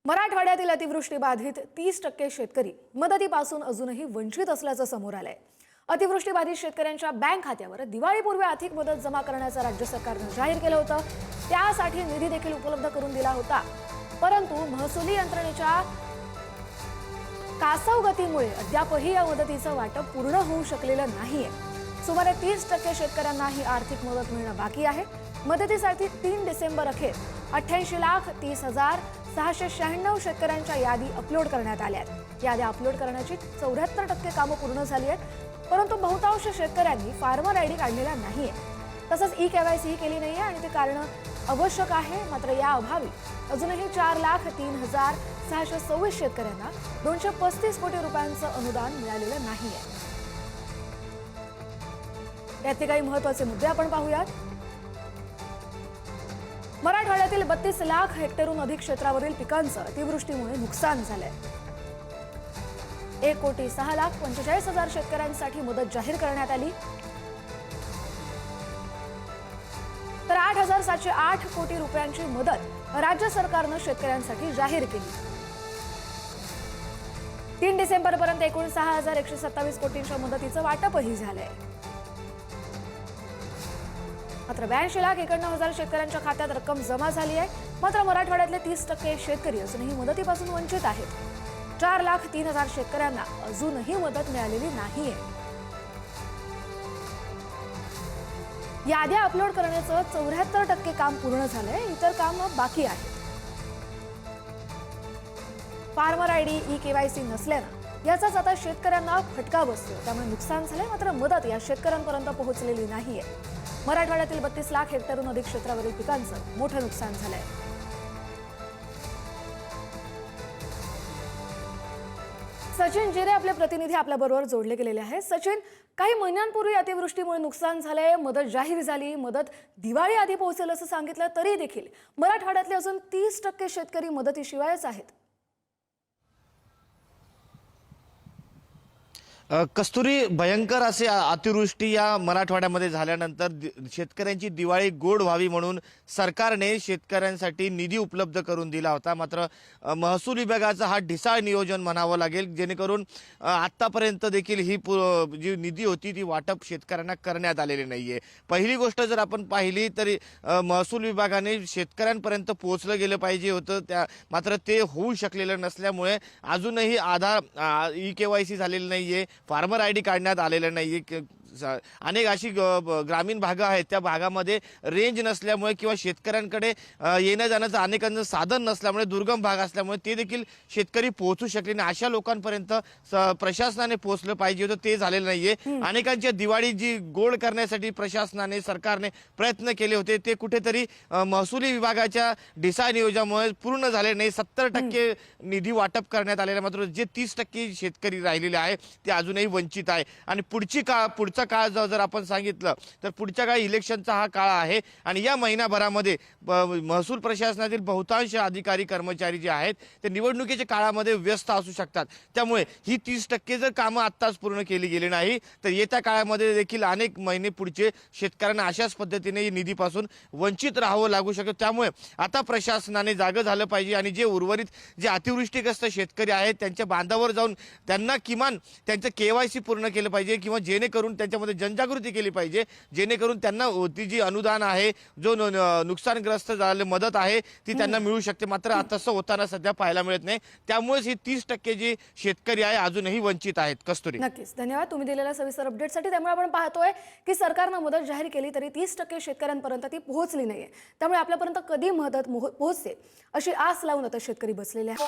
मराठवाड्यातील अतिवृष्टी बाधित 30% शेतकरी मदतीपासून अजूनही वंचित असल्याचं समोर आलंय। अतिवृष्टी बाधित शेतकऱ्यांच्या बँक खात्यावर दिवाळीपूर्वी आर्थिक मदत जमा करण्याचं राज्य सरकारने जाहीर केलं होतं। त्यासाठी निधी देखील उपलब्ध करून दिला होता, परंतु महसुली यंत्रणेच्या कासव गतीमुळे अद्यापही या मदतीचं वाटप पूर्ण होऊ शकलेलं नाहीये। सुमारे 30% शेतकऱ्यांना ही आर्थिक मदत मिळणं बाकी आहे। मदतीसाठी 3 डिसेंबर अखेर 88,30,696 शेतकऱ्यांच्या यादी अपलोड करण्यात आल्या आहेत। यादी अपलोड करण्याची 74% कामं पूर्ण झाली आहेत, परंतु बहुतांश शेतकऱ्यांनी फार्मर आयडी काढलेला नाहीये। तसंच ई-केवायसी केली नाहीये आणि ते कारण आवश्यक आहे। मात्र या अभावी अजूनही 4,03,626 शेतकऱ्यांना 235 कोटी रुपयांचं अनुदान मिळालेलं नाहीये। यातले काही महत्त्वाचे मुद्दे आपण पाहूयात। मराठवाड्यातील 32 लाख हेक्टरहून अधिक क्षेत्रावरील पिकांचं अतिवृष्टीमुळे नुकसान झालंय। 1,06,45,000 शेतकऱ्यांसाठी मदत जाहीर करण्यात आली, तर 8,708 कोटी रुपयांची मदत राज्य सरकारनं शेतकऱ्यांसाठी जाहीर केली। 3 डिसेंबरपर्यंत एकूण 6,127 कोटींच्या मदतीचं वाटपही झालंय। मात्र 82,91,000 शेतकऱ्यांच्या खात्यात रक्कम जमा झाली आहे। मात्र मराठवाड्यातले 30% शेतकरी अजूनही मदतीपासून वंचित आहेत। 4,03,000 शेतकऱ्यांना अजूनही मदत मिळालेली नाहीये। याद्या अपलोड करण्याचं 74% काम पूर्ण झालंय, इतर काम बाकी आहेत। फार्मर आयडी, ई-केवायसी नसल्यानं याचाच आता शेतकऱ्यांना फटका बसतो, त्यामुळे नुकसान झालंय। मात्र मदत या शेतकऱ्यांपर्यंत पोहोचलेली नाहीये। मराठवाड्यातील 32 लाख हेक्टरहून अधिक क्षेत्रावरील पिकांचं मोठं नुकसान झालंय। सचिन जिरे आपले प्रतिनिधी आपल्या बरोबर जोडले गेलेले आहेत। सचिन, काही महिन्यांपूर्वी अतिवृष्टीमुळे नुकसान झालंय, मदत जाहीर झाली, मदत दिवाळी आधी पोहोचेल असं सांगितलं, तरी देखील मराठवाड्यातले अजून 30% शेतकरी मदतीशिवायच आहेत। कस्तुरी, भयंकर असे अतिवृष्टी या मराठवाड्यामध्ये झाल्यानंतर शेतकऱ्यांची दिवाळी गोड व्हावी म्हणून सरकारने शेतकऱ्यांसाठी निधी उपलब्ध करून दिला होता। मात्र महसूल विभागाचा हा ढिसाळ नियोजन म्हणावं लागेल, जेणेकरून आत्तापर्यंत देखील ही जी निधी होती ती वाटप शेतकऱ्यांना करण्यात आलेली नाहीये। पहिली गोष्ट जर आपण पाहिली तरी महसूल विभागाने शेतकऱ्यांपर्यंत पोहोचलं गेलं पाहिजे होतं, मात्र ते होऊ शकलेलं नसल्यामुळे अजूनही आधार ई-केवायसी झालेली नाहीये, फार्मर आयडी काढण्यात आलेलं नाहीये। अनेक अशी ग्रामीण भाग आहेत, त्या भागामध्ये रेंज नसल्यामुळे किंवा शेतकऱ्यांकडे येण्या जाण्याचं अनेकांचं साधन नसल्यामुळे, दुर्गम भाग असल्यामुळे ते देखील शेतकरी पोहोचू शकले नाही। अशा लोकांपर्यंत प्रशासनाने पोहोचलं पाहिजे होतं, ते झालेलं नाहीये। अनेकांच्या दिवाळी जी गोड करण्यासाठी प्रशासनाने, सरकारने प्रयत्न केले होते, ते कुठेतरी महसुली विभागाच्या ढिसाळ नियोजनामुळे पूर्ण झाले नाही। 70% निधी वाटप करण्यात आलेला, मात्र जे 30% शेतकरी राहिलेले आहे ते अजूनही वंचित आहे। आणि पुढचा काळ जर आपण सांगितलं तर पुढच्या काळी इलेक्शनचा हा काळ आहे आणि या महिनाभरामध्ये महसूल प्रशासनातील बहुतांश अधिकारी कर्मचारी जे आहेत ते निवडणुकीच्या काळामध्ये व्यस्त असू शकतात। त्यामुळे ही 30% जर कामं आत्ताच पूर्ण केली गेली नाही तर येत्या काळामध्ये देखील अनेक महिने पुढचे शेतकऱ्यांना अशाच पद्धतीने निधीपासून वंचित राहावं लागू शकतं। त्यामुळे आता प्रशासनाने जागं झालं पाहिजे आणि जे उर्वरित जे अतिवृष्टीग्रस्त शेतकरी आहेत त्यांच्या बांधावर जाऊन त्यांना किमान त्यांचं केवायसी पूर्ण केलं पाहिजे, किंवा जेणेकरून त्यांच्यामध्ये जनजागृती केली पाहिजे, जेणेकरून त्यांना ती जी अनुदान आहे, जो नुकसानग्रस्त झालेली मदत आहे ती त्यांना मिळू शकते। मात्र तसं होताना सध्या पाहायला मिळत नाही, त्यामुळेच ही 30% जी शेतकरी आहे अजूनही वंचित आहेत। कस्तुरी, नक्कीच धन्यवाद तुम्ही दिलेल्या सविस्तर अपडेटसाठी। त्यामुळे आपण पाहतोय की सरकारनं मदत जाहीर केली तरी 30% शेतकऱ्यांपर्यंत ती पोहोचली नाहीये। त्यामुळे आपल्यापर्यंत कधी मदत पोहोचते अशी आस लावून आता शेतकरी बसलेले आहेत।